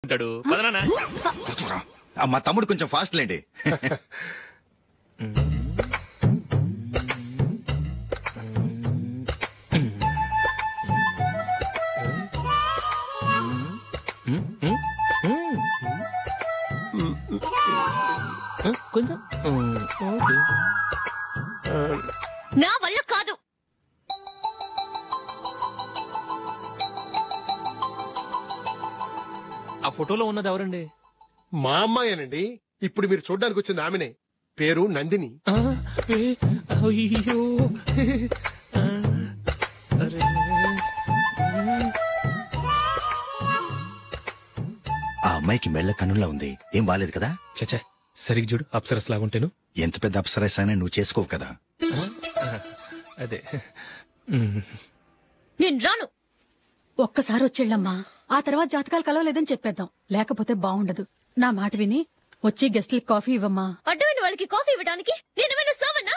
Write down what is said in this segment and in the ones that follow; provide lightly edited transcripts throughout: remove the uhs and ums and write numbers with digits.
ఒప్పుకుంటాడు. పదనా మా తమ్ముడు కొంచెం ఫాస్ట్ లేండి. కొంచెం నా వల్ల కాదు. ఆ ఫోటోలో ఉన్నది ఎవరండి? మా అమ్మాయేనండి. ఇప్పుడు మీరు చూడ్డానికి వచ్చింది ఆమెనే. పేరు నందిని. అయ్యో ఆ అమ్మాయికి మెళ్ళ కన్నులా ఉంది. ఏం బాలేదు కదా? చచ్చా సరిగ్గా చూడు, అప్సరస్ లాగుంటేను. ఎంత పెద్ద అప్సరస్ అయినా నువ్వు చేసుకోవు కదా. అదే నేను రాను. ఒక్కసారి వచ్చేళ్ళమ్మా, ఆ తర్వాత జాతకాలు కలవలేదని చెప్పేద్దాం. లేకపోతే బాగుండదు. నా మాట విని వచ్చి గెస్ట్లకి కాఫీ ఇవ్వమ్మా. అడ్డమైన వాళ్ళకి కాఫీ ఇవ్వడానికి నేనేమైనా సోమన్నా?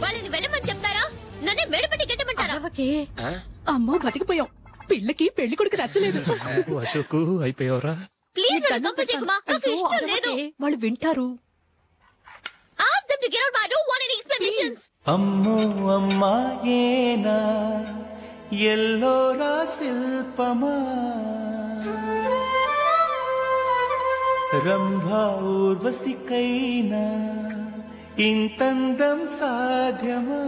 వాళ్ళని వెళ్ళమని చెప్తారా? నన్నే మేడపట్టి గెట్టమంటారా? అమ్మో బతికిపోయాం. పిల్లకి పెళ్లి కొడుకు నచ్చలేదు. అశోక్ అయిపోయావరా? ప్లీజ్ నాకు ఇష్టం లేదు. వాళ్ళు వింటారు. Ask them to get out. I don't want any explanations. అమ్మో అమ్మాయేనా ఎల్లోరా శిల్పమా రంభా ఊర్వశికైనా ఇంతందం సాధ్యమా?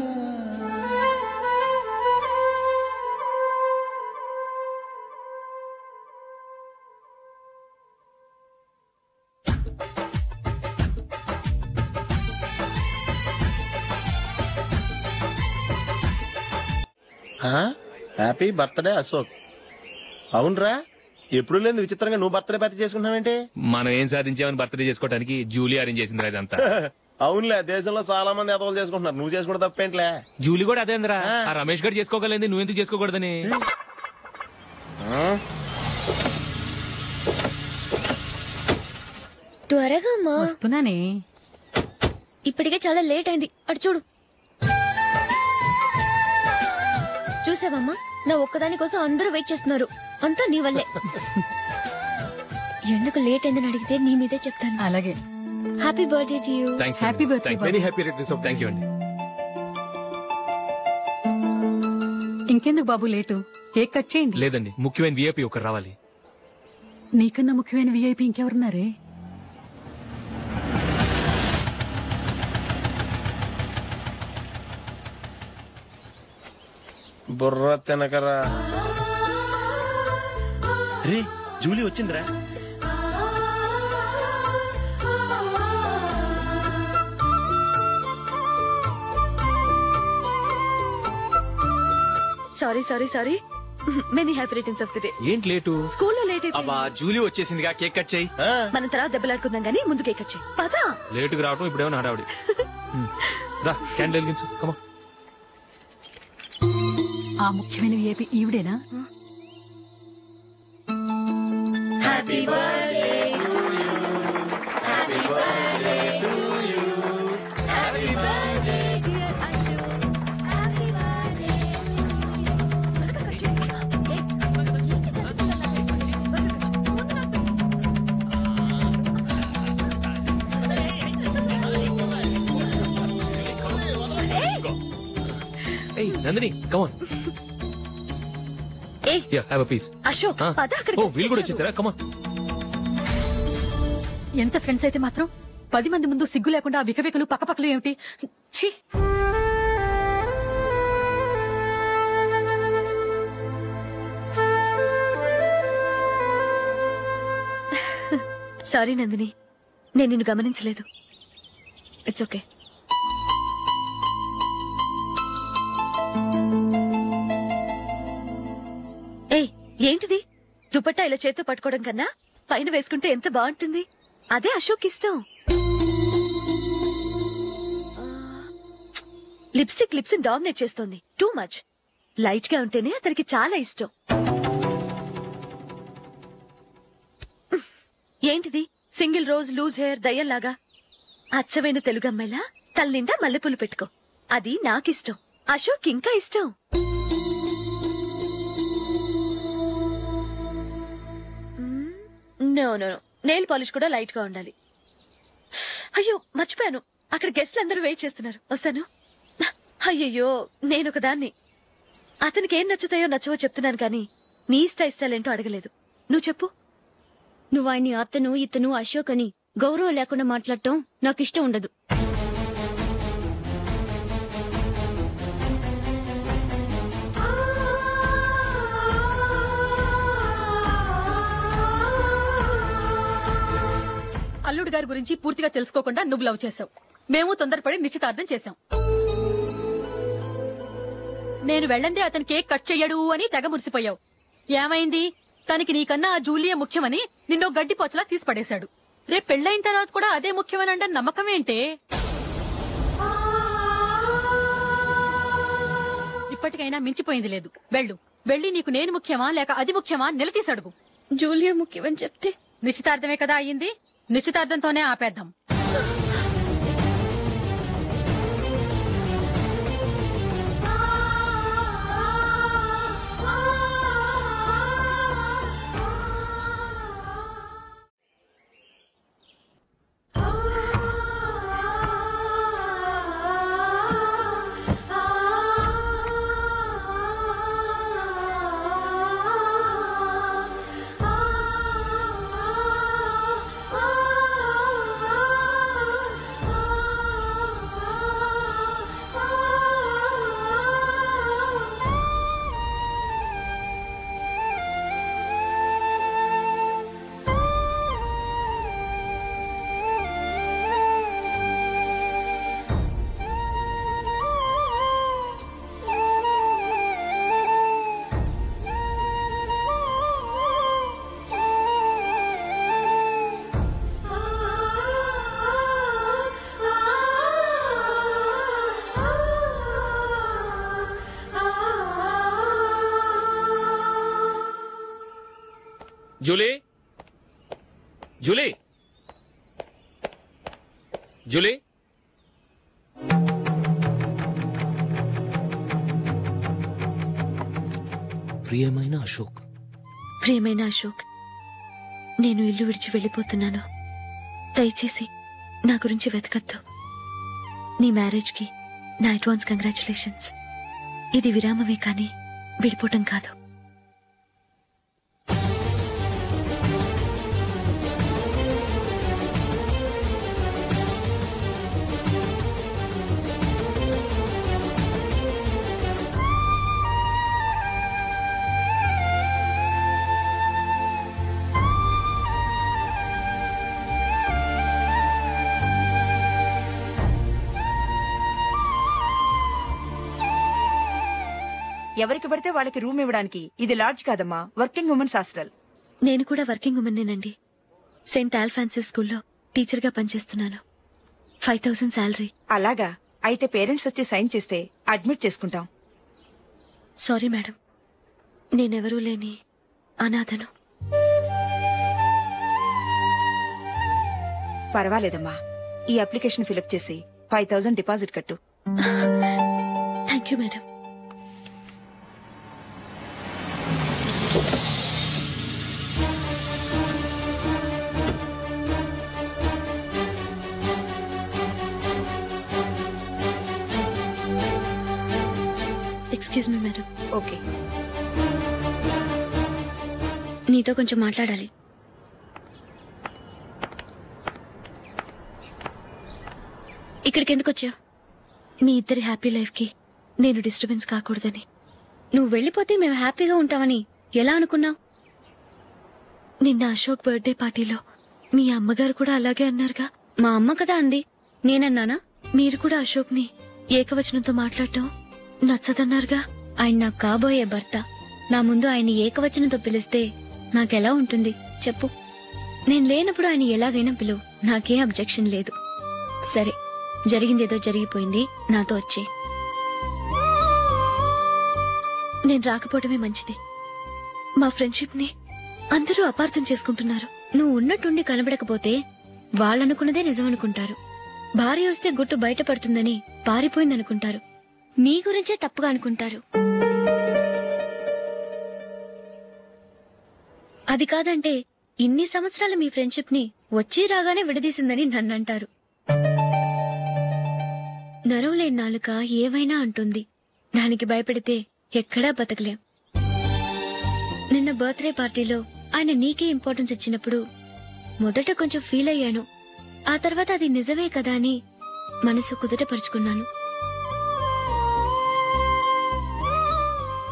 Happy birthday Ashok. అవునరా, ఎప్పుడు లేదు విచిత్రంగా నువ్వు బర్త్డే పార్టీ చేసుకుంటావేంటి? మనం ఏం సాధించామని బర్త్డే చేసుకోవడానికి జూలీ అరేంజ్ చేసిందిరా ఇదంతా. అవునులే, దేశంలో చాలా మంది ఎదవలు చేసుకుంటున్నారు. నువ్వు చేసుకుంటే తప్పేంట్లే. జూలీ కూడా అదే అందరా. ఆ రమేష్ గారు చేసుకోగలేదు, నువ్వెందుకు చేసుకోకూడదని. త్వరగా అమ్మా. వస్తున్నానే. ఇప్పటికే చాలా లేట్ అయింది. అటు చూడు. చూసావమ్మా, నా ఒక్కదాని కోసం అందరూ వెయిట్ చేస్తున్నారు. అంతా నీ వల్లే. ఎందుకు లేట్ అయిందని అడిగితే నీ మీదే చెప్తాను. అలాగే. Happy birthday to you. Happy birthday. Very happy returns of. Thank you అండి. ఇంకెందుకు బాబు లేటు? కేక్ కట్ చేయండి. లేదండి, ముఖ్యమైన విఐపి ఒకరు రావాలి. నీకన్నా ముఖ్యమైన విఐపి ఇంకెవరున్నారే? బుర్ర తినకరా. రే, జూలీ వచ్చిందిరా. Sorry sorry sorry. Many happy returns of the day. ఏంటి లేటు? స్కూల్లో లేట్ అయిపోయింది. అబ్బా, జూలీ వచ్చేసిందిగా, కేక్ కట్ చేయి. మనం తర్వాత దెబ్బలాడుకుందాం గానీ ముందు కేక్ కట్ చేయి. పదా. లేటుగా రావటం ఇప్పుడేమో హడావుడి. రా, క్యాండిల్ వెలిగించు. కమా. ఆ ముఖ్యమైన విఐపి ఈవిడేనా? Happy birthday to you. Happy birthday to you. Happy birthday dear Ashok. Happy birthday. Hey, Nandini, come on. Hey, yeah, have a piece. Ashok, పద అక్కడికి. ఓ, వీళ్ళు కూడా వచ్చేసారా? Come on. ఎంత ఫ్రెండ్స్ అయితే మాత్రం 10 మంది ముందు సిగ్గు లేకుండా ఆ వికవికలు పక్కపక్కలు ఏమిటి? ఛీ. సారీ నందిని, నేను నిన్ను గమనించలేదు. It's okay. ఏయ్, ఏంటిది? దుపట్టా ఇలా చేత్తో పట్టుకోవడం కన్నా పైన వేసుకుంటే ఎంత బాగుంటుంది. అదే అశోక్ ఇష్టం. లిప్స్టిక్ లిప్స్ డామినేట్ చేస్తోంది. Too much. లైట్ గా ఉంటేనే అతనికి చాలా ఇష్టం. ఏంటిది? సింగిల్ రోజ్ లూజ్ హెయిర్ దయ్యంలాగా. అచ్చమైన తెలుగు అమ్మాయిలా తల నిండా మల్లెపూలు పెట్టుకో. అది నాకిష్టం. అశోక్ ఇంకా ఇష్టం. నో నో నెయిల్ పాలిష్ కూడా లైట్ గా ఉండాలి. అయ్యో మర్చిపోయాను, అక్కడ గెస్ట్లు అందరూ వెయిట్ చేస్తున్నారు, వస్తాను. అయ్యయ్యో నేనొక దాన్ని. అతనికి ఏం నచ్చుతాయో నచ్చవో చెప్తున్నాను కానీ నీ ఇష్టాలేంటో అడగలేదు. నువ్వు చెప్పు. నువ్వు ఆయన్ని అతను ఇతను అశోక్ అని గౌరవం లేకుండా మాట్లాడటం నాకు ఇష్టం ఉండదు. అల్లుడు గారి గురించి పూర్తిగా తెలుసుకోకుండా నువ్వు లవ్ చేసావు. మేము తొందరపడి నిశ్చితార్థం చేశాం. నేను వెళ్ళందే అతని కేక్ కట్ చెయ్యడు అని తెగ మురిసిపోయావు. ఏమైంది? తనకి నీకన్నా ఆ జూలియా ముఖ్యమని నిన్నో గడ్డి పోచలా తీసిపడేశాడు. రేపు పెళ్లైన తర్వాత కూడా అదే ముఖ్యమని అంటే నమ్మకం ఏంటే? ఇప్పటికైనా మించిపోయింది లేదు. వెళ్ళి నీకు నేను ముఖ్యమా లేక అది ముఖ్యమా నిలదీసడుగు. జూలియా ముఖ్యమని చెప్తే నిశ్చితార్థమే కదా అయ్యింది. నిశ్చితార్థంతోనే ఆపేద్దాం. Julie, Julie, Julie. ప్రియమైన అశోక్, ప్రియమైన అశోక్, నేను ఇల్లు విడిచి వెళ్ళిపోతున్నాను. దయచేసి నా గురించి వెతకద్దు. నీ మ్యారేజ్ కి నా అడ్వాన్స్ కంగ్రాచులేషన్స్. ఇది విరామమే కానీ విడిపోవటం కాదు. ఎవరికి పడితే వాళ్ళకి రూమ్ ఇవ్వడానికి ఇది లాడ్జ్ కాదమ్మా, వర్కింగ్ ఉమెన్స్ హాస్టల్. నేను కూడా వర్కింగ్ ఉమెన్నేనండి. సెయింట్ ఆల్ఫాన్సిస్ స్కూల్లో టీచర్ గా పనిచేస్తున్నాను. 5000 శాలరీ. అలాగా? అయితే పేరెంట్స్ వచ్చి సైన్ చేస్తే అడ్మిట్ చేసుకుంటాం. సారీ మేడం, నేనెవరూ లేని అనాథను. పర్వాలేదమ్మా, ఈ అప్లికేషన్ ఫిలప్ చేసి 5000 డిపాజిట్ కట్టు. Thank you madam. Excuse me madam. Okay. నీతో కొంచెం మాట్లాడాలి. ఇక్కడికి ఎందుకు వచ్చావు? మీ ఇద్దరి హ్యాపీ లైఫ్ కి నేను డిస్టర్బెన్స్ కాకూడదని. నువ్వు వెళ్ళిపోతే మేము హ్యాపీగా ఉంటామని ఎలా అనుకున్నావు? నిన్న అశోక్ బర్త్డే పార్టీలో మీ అమ్మగారు కూడా అలాగే అన్నారుగా. మా అమ్మ కదా అంది, నేనన్నానా? మీరు కూడా అశోక్ ని ఏకవచనంతో మాట్లాడటం నచ్చదన్నారుగా. ఆయన నాకు కాబోయే భర్త. నా ముందు ఆయన ఏకవచనంతో పిలిస్తే నాకెలా ఉంటుంది చెప్పు? నేను లేనప్పుడు ఆయన ఎలాగైనా పిలువు, నాకేం అబ్జెక్షన్ లేదు. సరే, జరిగిందేదో జరిగిపోయింది, నాతో వచ్చే. నేను రాకపోవడమే మంచిది. మా ఫ్రెండ్షిప్ ని అందరూ అపార్థం చేసుకుంటున్నారు. నువ్వు ఉన్నట్టుండి కనబడకపోతే వాళ్ళనుకున్నదే నిజమనుకుంటారు. భార్య వస్తే గుట్టు బయటపడుతుందని పారిపోయిందనుకుంటారు. నీ గురించే తప్పుగా అనుకుంటారు. అది కాదంటే ఇన్ని సంవత్సరాల మీ ఫ్రెండ్షిప్ ని వచ్చి రాగానే విడదీసిందని నన్నంటారు. నరవలేని నాలుక ఏవైనా అంటుంది. దానికి భయపడితే ఎక్కడా బతకలేం. నిన్న బర్త్డే పార్టీలో ఆయన నీకే ఇంపార్టెన్స్ ఇచ్చినప్పుడు మొదట కొంచెం ఫీల్ అయ్యాను. ఆ తర్వాత అది నిజమే కదా అని మనసు కుదుటపరుచుకున్నాను.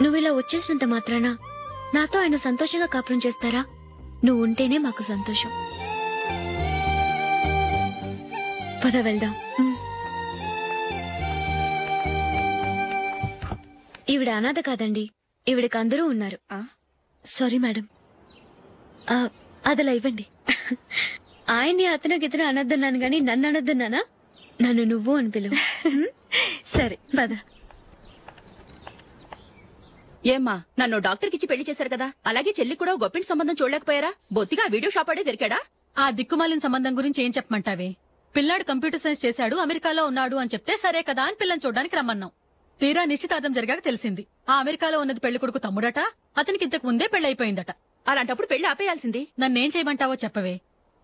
నువ్విలా వచ్చేసినంత మాత్రాన నాతో ఆయన సంతోషంగా కాపురం చేస్తారా? నువ్వు ఉంటేనే మాకు సంతోషం. పద వెళ్దాం. ఈవిడ అనాథ కాదండి, ఈవిడకి అందరూ ఉన్నారు. సారీ మేడం, అదలా ఇవ్వండి. ఆయన్ని అతను గితను అనొద్దన్నాను గాని నన్ను అనొద్దన్నానా? నన్ను నువ్వు అని పిలువు. సరే పద. ఏమ్మా, నన్ను డాక్టర్కిచ్చి పెళ్లి చేశారు కదా, అలాగే చెల్లి కూడా గొప్పింటి సంబంధం చూడలేకపోయారా? బొత్తిగా వీడియో షాప్ ఆడే దొరికాడా? ఆ దిక్కుమాలిన సంబంధం గురించి ఏం చెప్పమంటావే? పిల్లాడు కంప్యూటర్ సైన్స్ చేశాడు, అమెరికాలో ఉన్నాడు అని చెప్తే సరే కదా అని పిల్లని చూడడానికి రమ్మన్నాం. తీరా నిశ్చితార్థం జరిగాక తెలిసింది ఆ అమెరికాలో ఉన్నది పెళ్లి కొడుకు తమ్ముడట, అతనికి ఇంతకు ముందే పెళ్లయిపోయిందట. అలాంటప్పుడు పెళ్లి ఆపేయాల్సింది. నన్నేం చేయమంటావో చెప్పవే?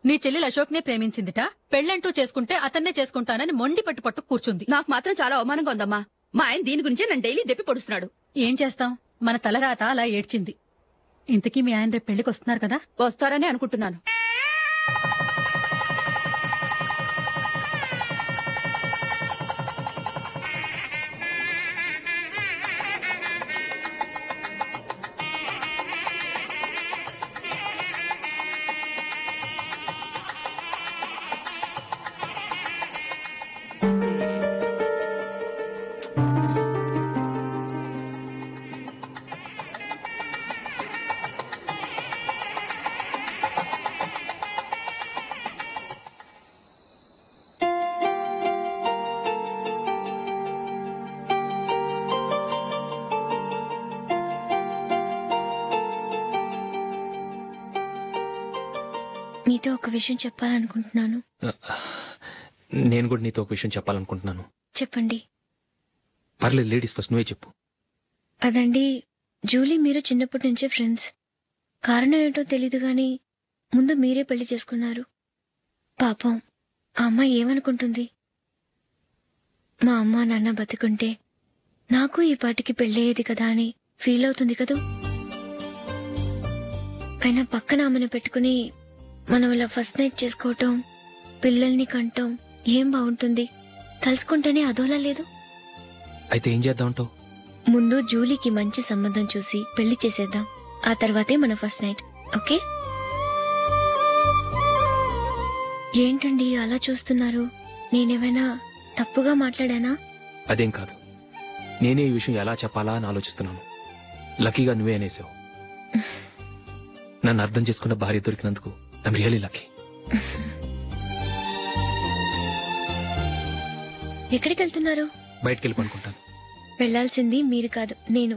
నీ చెల్లెలు అశోక్ నే ప్రేమించిందిట, పెళ్లంటూ చేసుకుంటే అతన్నే చేసుకుంటానని మొండి పట్టు కూర్చుంది. నాకు మాత్రం చాలా అవమానంగా ఉందమ్మా. మా ఆయన దీని గురించే నన్ను డైలీ దెప్పి పొడుస్తున్నాడు. ఏం చేస్తాం, మన తలరాత అలా ఏడ్చింది. ఇంతకీ మీ ఆయన రేపు పెళ్లికి వస్తున్నారు కదా? వస్తారని అనుకుంటున్నాను. మీతో ఒక విషయం చెప్పాలనుకుంటున్నాను. నేను కూడా నీతో ఒక విషయం చెప్పాలనుకుంటున్నాను. చెప్పండి. పర్లేదు, లేడీస్ ఫస్ట్, నువ్వే చెప్పు. అదండి, జూలీ మీరు చిన్నప్పటి నుంచే ఫ్రెండ్స్. కారణం ఏంటో తెలీదు గాని ముందు మీరే పెళ్లి చేసుకున్నారు. పాపం ఆ అమ్మాయి ఏమనుకుంటుంది? మా అమ్మ నాన్న బతికుంటే నాకు ఈ పాటికి పెళ్ళయ్యేది కదా అని ఫీల్ అవుతుంది కదూ. అయినా పక్కన ఆమెను పెట్టుకుని మనం ఇలా ఫస్ట్ నైట్ చేసుకోవటం, పిల్లల్ని కంటాం ఏం బాగుంటుంది? తలుచుకుంటేనే అదోలా లేదు. అయితే ఏం చేద్దామంటావు? ముందు జూలీకి మంచి సంబంధం చూసి పెళ్లి చేసేద్దాం, ఆ తర్వాతే మన ఫస్ట్ నైట్. ఓకే? ఏంటండి అలా చూస్తున్నారు? నేనేమైనా తప్పుగా మాట్లాడానా? అదేం కాదు, నేనే ఈ విషయం ఎలా చెప్పాలా అని ఆలోచిస్తున్నాను. లక్కీగా నువ్వే అనేసావు. నన్ను అర్థం చేసుకున్న భార్య దొరికినందుకు ఐమ్ రియలీ లక్కీ. ఎక్కడికి వెళ్తున్నారు? బయటికి వెళ్ళి పడుకుంటాను. వెళ్లాల్సింది మీరు కాదు, నేను.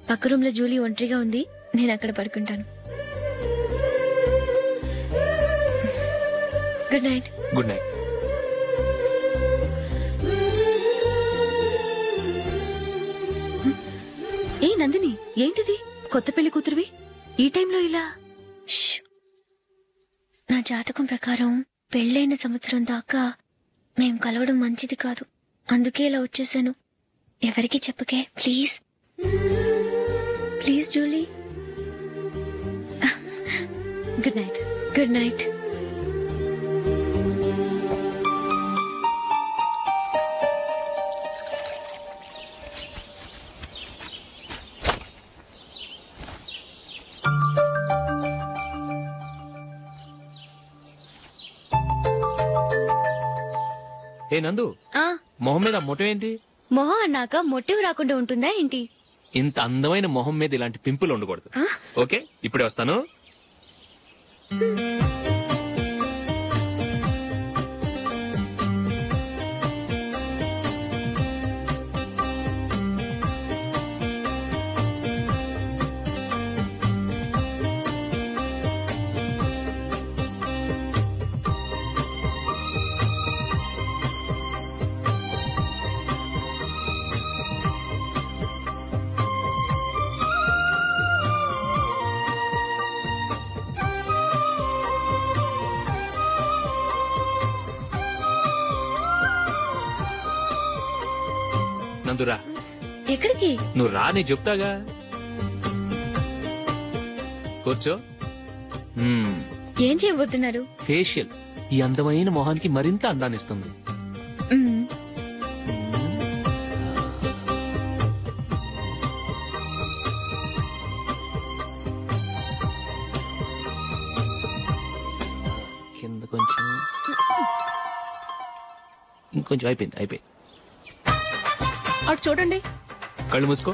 పక్క రూమ్ లో జూలీ ఒంటరిగా ఉంది, నేను అక్కడ పడుకుంటాను. Good night. Good night. ఏ నందిని, ఏంటిది? కొత్త పెళ్లి కూతురువి ఈ టైంలో ఇలా? నా జాతకం ప్రకారం పెళ్ళైన సంవత్సరం దాకా మేం కలవడం మంచిది కాదు, అందుకే ఇలా వచ్చేసాను. ఎవరికి చెప్పకే please. Please Julie. Good night. Good night. ఏ నందు, మొహం మీద మొట్టం ఏంటి? మొహం అన్నాక మొట్టివి రాకుండా ఉంటుందా ఏంటి? ఇంత అందమైన మొహం మీద ఇలాంటి పింపుల్ ఉండకూడదు. ఓకే, ఇప్పుడే వస్తాను. నందురా. ఎక్కడికి? నువ్వు రా, నేను చెప్తాగా. కూర్చో. ఏం చేయబోతున్నారు? ఫేషియల్. ఈ అందమైన మొహానికి మరింత అందాన్నిస్తుంది. కింద కొంచెం, ఇంకొంచెం. అయిపోయింది. అటు చూడండి. కళ్ళు మూసుకో.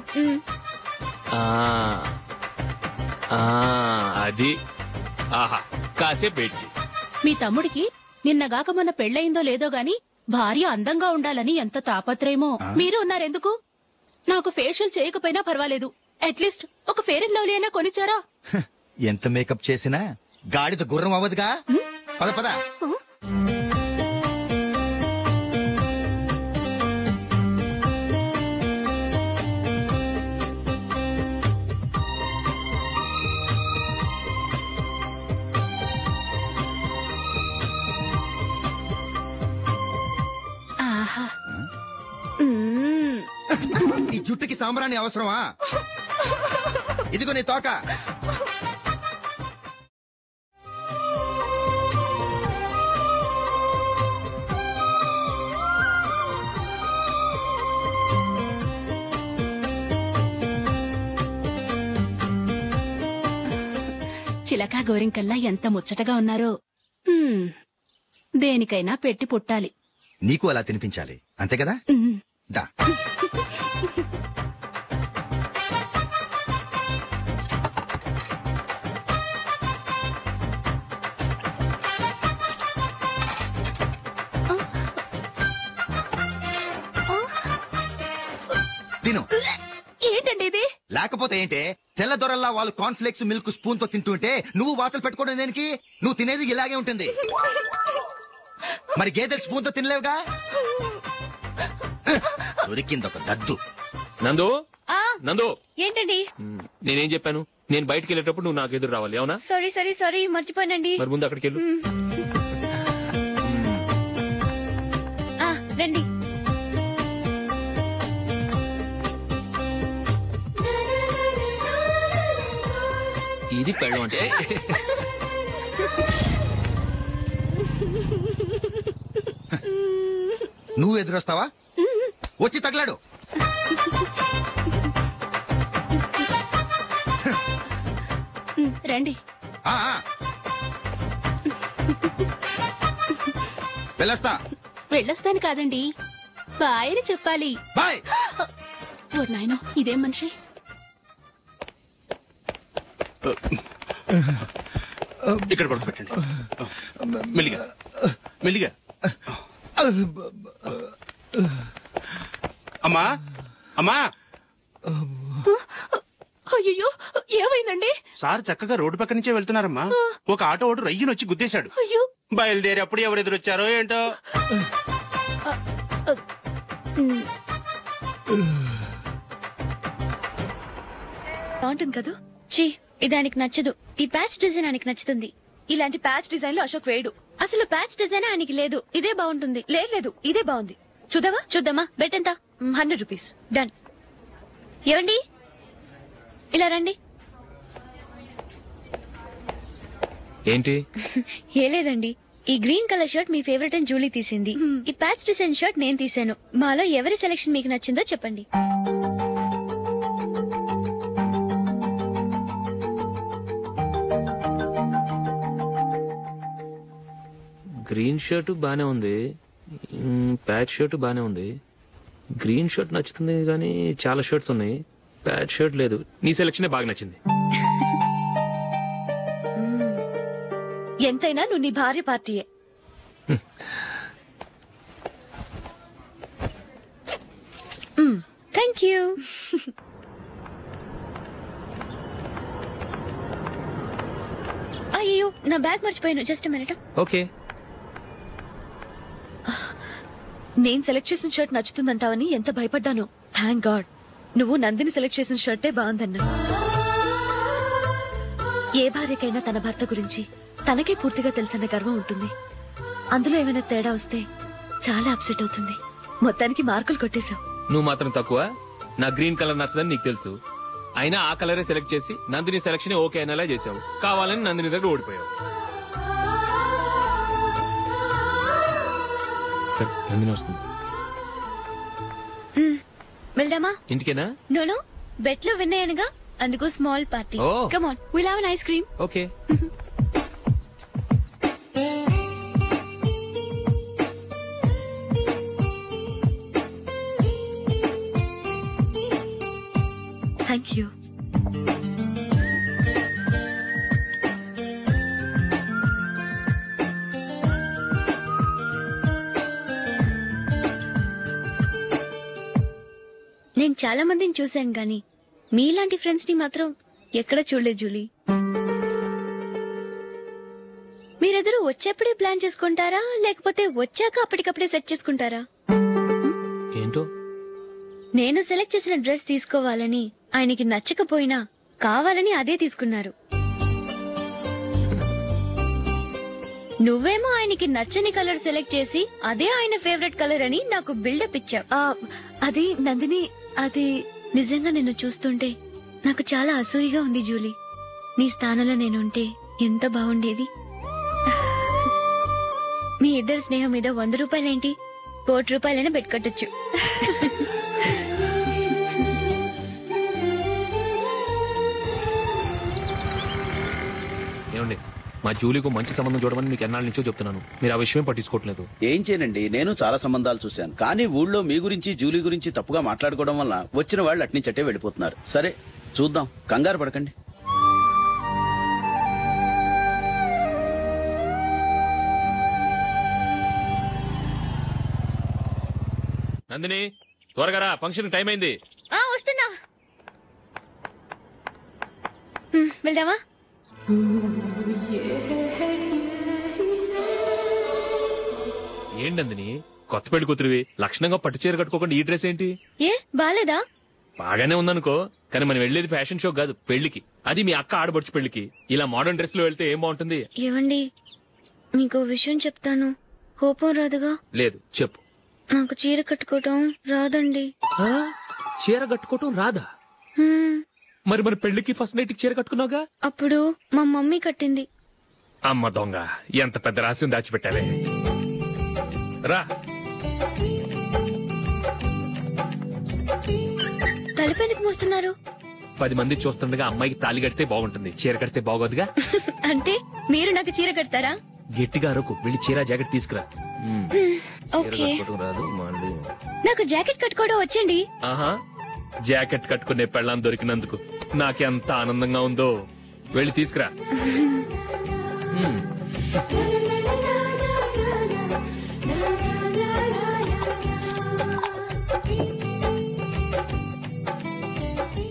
అది. ఆహా, కాసేపు పెట్టి. మీ తమ్ముడికి నిన్నగాక మొన్న పెళ్ళయిందో లేదో గాని భార్య అందంగా ఉండాలని ఎంత తాపత్రయమో. మీరు ఉన్నారెందుకు? నాకు ఫేషియల్ చేయకపోయినా పర్వాలేదు, అట్లీస్ట్ ఒక ఫేర్ అండ్ లవ్లీ అయినా కొనిచ్చారా? ఎంత మేకప్ చేసినా గాడిద గుర్రం అవ్వదుగా. పద పద. ఈ జుట్టుకి సాంబ్రాణి అవసరమా? ఇదిగో నీ తోక. చిలకా గోరింకల్లా ఎంత ముచ్చటగా ఉన్నారో. దేనికైనా పెట్టి పుట్టాలి. నీకు అలా తినిపించాలి, అంతే కదా? దా. తిను. ఏంటండి ఇది? లేకపోతే ఏంటే, తెల్లదొరల్లా వాళ్ళు కార్న్ఫ్లేక్స్ మిల్క్ స్పూన్ తో తింటుంటే నువ్వు వాతలు పెట్టుకోవడం దేనికి? నువ్వు తినేది ఇలాగే ఉంటుంది. మరి గేదెలు స్పూన్ తో తినలేవుగా. దొరికింది ఒక దద్దు. నందు, నందు. ఏంటండి? నేనేం చెప్పాను? నేను బయటకు వెళ్ళేటప్పుడు నువ్వు నాకు ఎదురు రావాలి, అవునా? సారీ మర్చిపోయానండి. మరి ముందు అక్కడికి వెళ్ళు. రండి. ఇది పెళ్ళం అంటే. నువ్వు ఎదురొస్తావా? వచ్చి తగలాడు. రండి. వెళ్ళొస్తాను కాదండి, బాయ్ అని చెప్పాలి. బాయ్. ఓ నాయనో, ఇదేం మనిషి? ఇక్కడ పడుకోబెట్టండి. మెల్లిగా మెల్లిగా. అమ్మా అమ్మా. అయ్యో, ఏమైందండి? సార్ చక్కగా రోడ్డు పక్క నుంచే వెళ్తున్నారమ్మా. ఒక ఆటో ఓడు రయ్యను వచ్చి గుద్దేశాడు. బయలుదేరి అప్పుడు ఎవరు ఎదురొచ్చారో ఏంటో. బాగుంటుంది కదా? చీ, ఇది ఆయనకి నచ్చదు. ఈ ప్యాచ్ డిజైన్ ఆయనకి నచ్చుతుంది. ఇలాంటి ప్యాచ్ డిజైన్ లో అశోక్ వేయడు. అసలు ప్యాచ్ డిజైన్ ఆయనకి లేదు. ఇదే బాగుంటుంది. లేదు, ఇదే బాగుంది. చూద్దామా? బెట్ ఎంత? 100 రూపీస్. డన్. ఏవండి, ఇలా రండి. ఏంటి? ఏ లేదండి, ఈ గ్రీన్ కలర్ షర్ట్ మీ ఫేవరెట్ అని జూలీ తీసింది. ఈ ప్యాచ్ డిజైన్ షర్ట్ నేను తీసాను. మాలో ఎవరి సెలెక్షన్ మీకు నచ్చిందో చెప్పండి. గ్రీన్ షర్ట్ బానే ఉంది, ప్యాచ్ షర్ట్ బానే ఉంది. గ్రీన్ షర్ట్ నచ్చుతుంది కానీ చాలా షర్ట్స్ ఉన్నాయి, ప్యాచ్ షర్ట్ లేదు. నీ సెలెక్షనే బాగా నచ్చింది. ఎంతైనా నువ్వు నీ భార్య పార్టీయే. Thank you. అయ్యో, నా బ్యాగ్ మర్చిపోయాను. Just minute. ఓకే. నేను సెలెక్ట్ చేసిన షర్ట్ నచ్చుతుందంటావని ఎంత భయపడ్డాను. థ్యాంక్ గాడ్ నువ్వు నందిని సెలెక్ట్ చేసిన షర్టే బాగుందన్నా. ఏ భార్యకైనా తన భర్త గురించి తనకే పూర్తిగా తెలుసన్న గర్వం ఉంటుంది. అందులో ఏమైనా తేడా వస్తే చాలా అప్సెట్ అవుతుంది. మొత్తానికి మార్కులు కొట్టేశావు. నువ్వు మాత్రం తక్కువ. నా గ్రీన్ కలర్ నచ్చదని నీకు తెలుసు. అయినా ఆ కలరే సెలెక్ట్ చేసి నందిని సెలక్షన్ ఓకే అనేలా చేసావు. కావాలని నందిని దగ్గర ఓడిపోయావు. సరే నందిని వస్తుంది. వెళ్దామా? ఇంటికేనా? నోను, బెట్ లో విన్నాయనగా, అందుకు small party. Oh. Come on, will have an ice cream. Okay. Thank you. నేను చాలా మందిని చూశాను గాని మీలాంటి ఫ్రెండ్స్ ని మాత్రం ఎక్కడ చూడలేదు జూలీ. మీరెదరూ వచ్చేప్పుడే ప్లాన్ చేసుకుంటారా, లేకపోతే వచ్చాక అప్పటికప్పుడే సెట్ చేసుకుంటారా? ఏంటో నేను సెలెక్ట్ చేసిన డ్రెస్ తీసుకోవాలని ఆయనకి నచ్చకపోయినా కావాలని అదే తీసుకున్నారు. నువ్వేమో ఆయనకి నచ్చని కలర్ సెలెక్ట్ చేసి అదే ఆయన ఫేవరెట్ కలర్ అని నాకు బిల్డప్ ఇచ్చావు. అది నందిని, అది నిజంగా నిన్ను చూస్తుంటే నాకు చాలా అసూయగా ఉంది జూలీ. నీ స్థానంలో నేనుంటే ఎంత బాగుండేది. మీ ఇద్దరు స్నేహం మీద 100 రూపాయలేంటి, 1 కోటి రూపాయలైనా పెట్టుకట్టొచ్చు. ఏమండి, మా జూలీకు మంచి సంబంధం చూడమని మీకు ఎన్నాళ్ళ నుంచో చెప్తున్నాను. మీరు ఆ విషయం పట్టించుకోవట్లేదు. ఏం చేయనండి, నేను చాలా సంబంధాలు చూశాను. కానీ ఊళ్ళో మీ గురించి జూలీ గురించి తప్పుగా మాట్లాడుకోవడం వల్ల వచ్చిన వాళ్ళు అట్నుంచటే వెళ్ళిపోతున్నారు. సరే చూద్దాం, కంగారు పడకండి. నందిని త్వరగా రా, ఫంక్షన్ టైం అయింది. వస్తున్నా. వెళ్దామా? ఏంటి నందిని, కొత్త పెళ్లి కూతురివి, లక్షణంగా పట్టు చీర కట్టుకోకుండా ఈ డ్రెస్ ఏంటి? ఏ బాలేదా? బాగానే ఉందనుకో, కానీ మనం వెళ్లేది ఫ్యాషన్ షో కాదు, పెళ్లికి. అది మీ అక్క ఆడబడుచు పెళ్లికి. ఇలా మోడర్న్ డ్రెస్ లో వెళ్తే ఏం బాగుంటుంది? ఏవండి, మీకు విషయం చెప్తాను, కోపం రాదుగా? లేదు, చెప్పు. నాకు చీర కట్టుకోవటం రాదండి. చీర కట్టుకోవటం రాదా? మరి మన పెళ్లికి ఫస్ట్ నైట్ చీర కట్టుకున్నావుగా? అప్పుడు మా మమ్మీ కట్టింది. అమ్మ దొంగ, ఎంత పెద్ద రహస్యం దాచిపెట్టావే. రా. తలపెందుకు మోస్తున్నారు? 10 మంది చూస్తుండగా అమ్మాయికి తాళి కడితే బాగుంటుంది, చీర కడితే బాగోదుగా. అంటే మీరు నాకు చీర కడతారా? గట్టిగా అరకు, వెళ్ళి చీర జాకెట్ తీసుకురా. ఓకే. రాదు మళ్ళీ. నాకు జాకెట్ కట్టుకోవడం వచ్చండి. ఆహా, జాకెట్ కట్టుకునే పెళ్ళాం దొరికినందుకు నాకెంత ఆనందంగా ఉందో. వెళ్ళి తీసుకురా.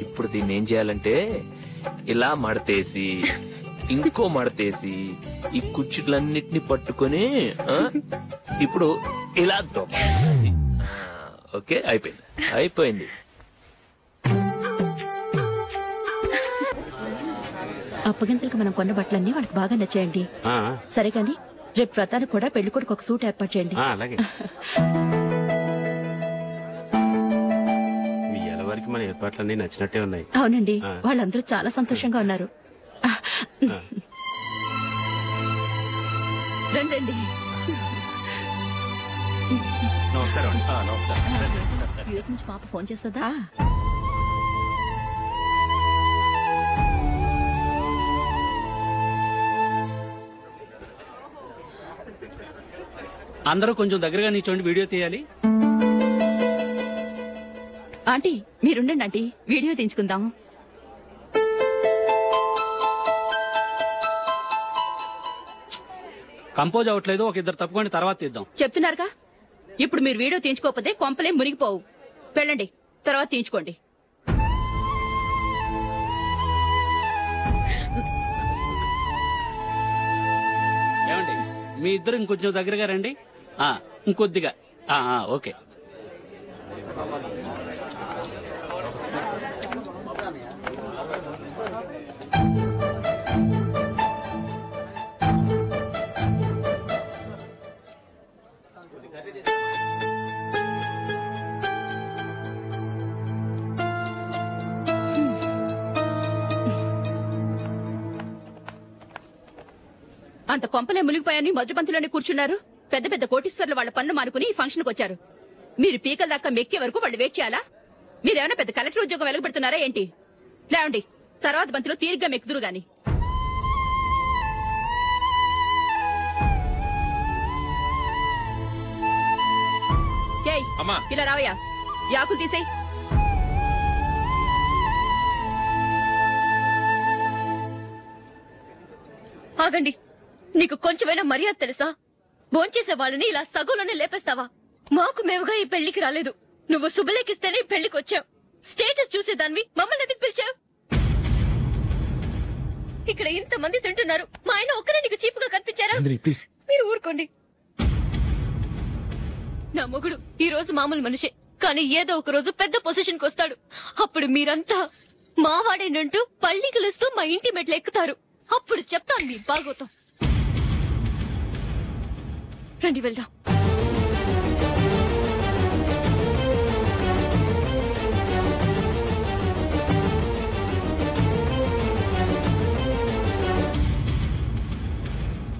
ఇప్పుడు దీన్ని ఏం చేయాలంటే ఇలా మడతేసి ఇంకో మడతేసి ఈ కుర్చీలన్నిటిని పట్టుకొని ఇప్పుడు ఇలా దొక్కాలి. ఓకే, అయిపోయింది అయిపోయింది. అప్పగింతలకు మనం కొన్న బట్టలన్నీ వాళ్ళకి బాగా నచ్చాయండి. సరే కానీ రేపు వ్రతానికి కూడా పెళ్లి కొడుకు ఒక సూట్ ఏర్పాటు చేయండి. అలాగే. మీ ఎలవారికి మన ఏర్పాట్లన్నీ నచ్చినట్టే ఉన్నాయి. అవునండి, వాళ్ళందరూ చాలా సంతోషంగా ఉన్నారు. రండి. నమస్కారం. యూఎస్ నుంచి పాప ఫోన్ చేస్తుందా? అందరూ కొంచెం దగ్గరగా నిల్చోండి, వీడియో తీయాలి. ఆంటీ మీరుండండి ఆంటీ, వీడియో తీయించుకుందాం. కంపోజ్ అవ్వట్లేదు, ఒక ఇద్దరు తప్పుకోండి, తర్వాత తీద్దాం. చెప్తున్నారుగా, ఇప్పుడు మీరు వీడియో తీయించుకోకపోతే కొంపలే మునిగిపోవు. వెళ్ళండి, తర్వాత తీయించుకోండి. ఏమండి, మీ ఇద్దరు ఇంకొంచెం దగ్గరగా రండి. ఇంకొద్దిగా. ఓకే. అంత కొంపలే మునిగిపోయాని మొదటి పంతులోనే కూర్చున్నారు. పెద్ద పెద్ద కోటీశ్వర్లు వాళ్ళ పనులు మానుకుని ఈ ఫంక్షన్ కు వచ్చారు. మీరు పీకల దాకా మెక్కే వరకు వాళ్ళు వెయిట్ చేయాలా? మీరేమైనా పెద్ద కలెక్టర్ ఉద్యోగం వెలగబెడుతున్నారా ఏంటి? లేవండి, తర్వాత బంతిలో తీరిగ్గా మెక్కుదురు గాని. ఏయ్, ఇలా రావయ్యా, యాకులు తీసేయ్. ఆగండి, నీకు కొంచెమైనా మర్యాద తెలుసా? భోంచేసే వాళ్ళని ఇలా సగంలోనే లేపేస్తావా? మాకు మేముగా ఈ పెళ్లికి రాలేదు. నువ్వు శుభలేఖిస్తేనే ఈ పెళ్లికి వచ్చావు. స్టేటస్ చూసేదానివి మమ్మల్ని ఎందుకు పిలిచావు? ఇక్కడ ఇంతమంది తింటున్నారు, మా ఆయన ఒక్కరే నీకు చీప్ గా కనిపించారా? మీరు ఊరుకోండి. నా మొగుడు ఈ రోజు మామూలు మనిషే, కానీ ఏదో ఒక రోజు పెద్ద పొజిషన్ కు వస్తాడు. అప్పుడు మీరంతా మావాడేనంటూ పళ్ళి కలుస్తూ మా ఇంటి మెట్లు ఎక్కుతారు. అప్పుడు చెప్తాను మీ బాగోతాం. రండి వెళ్దాం.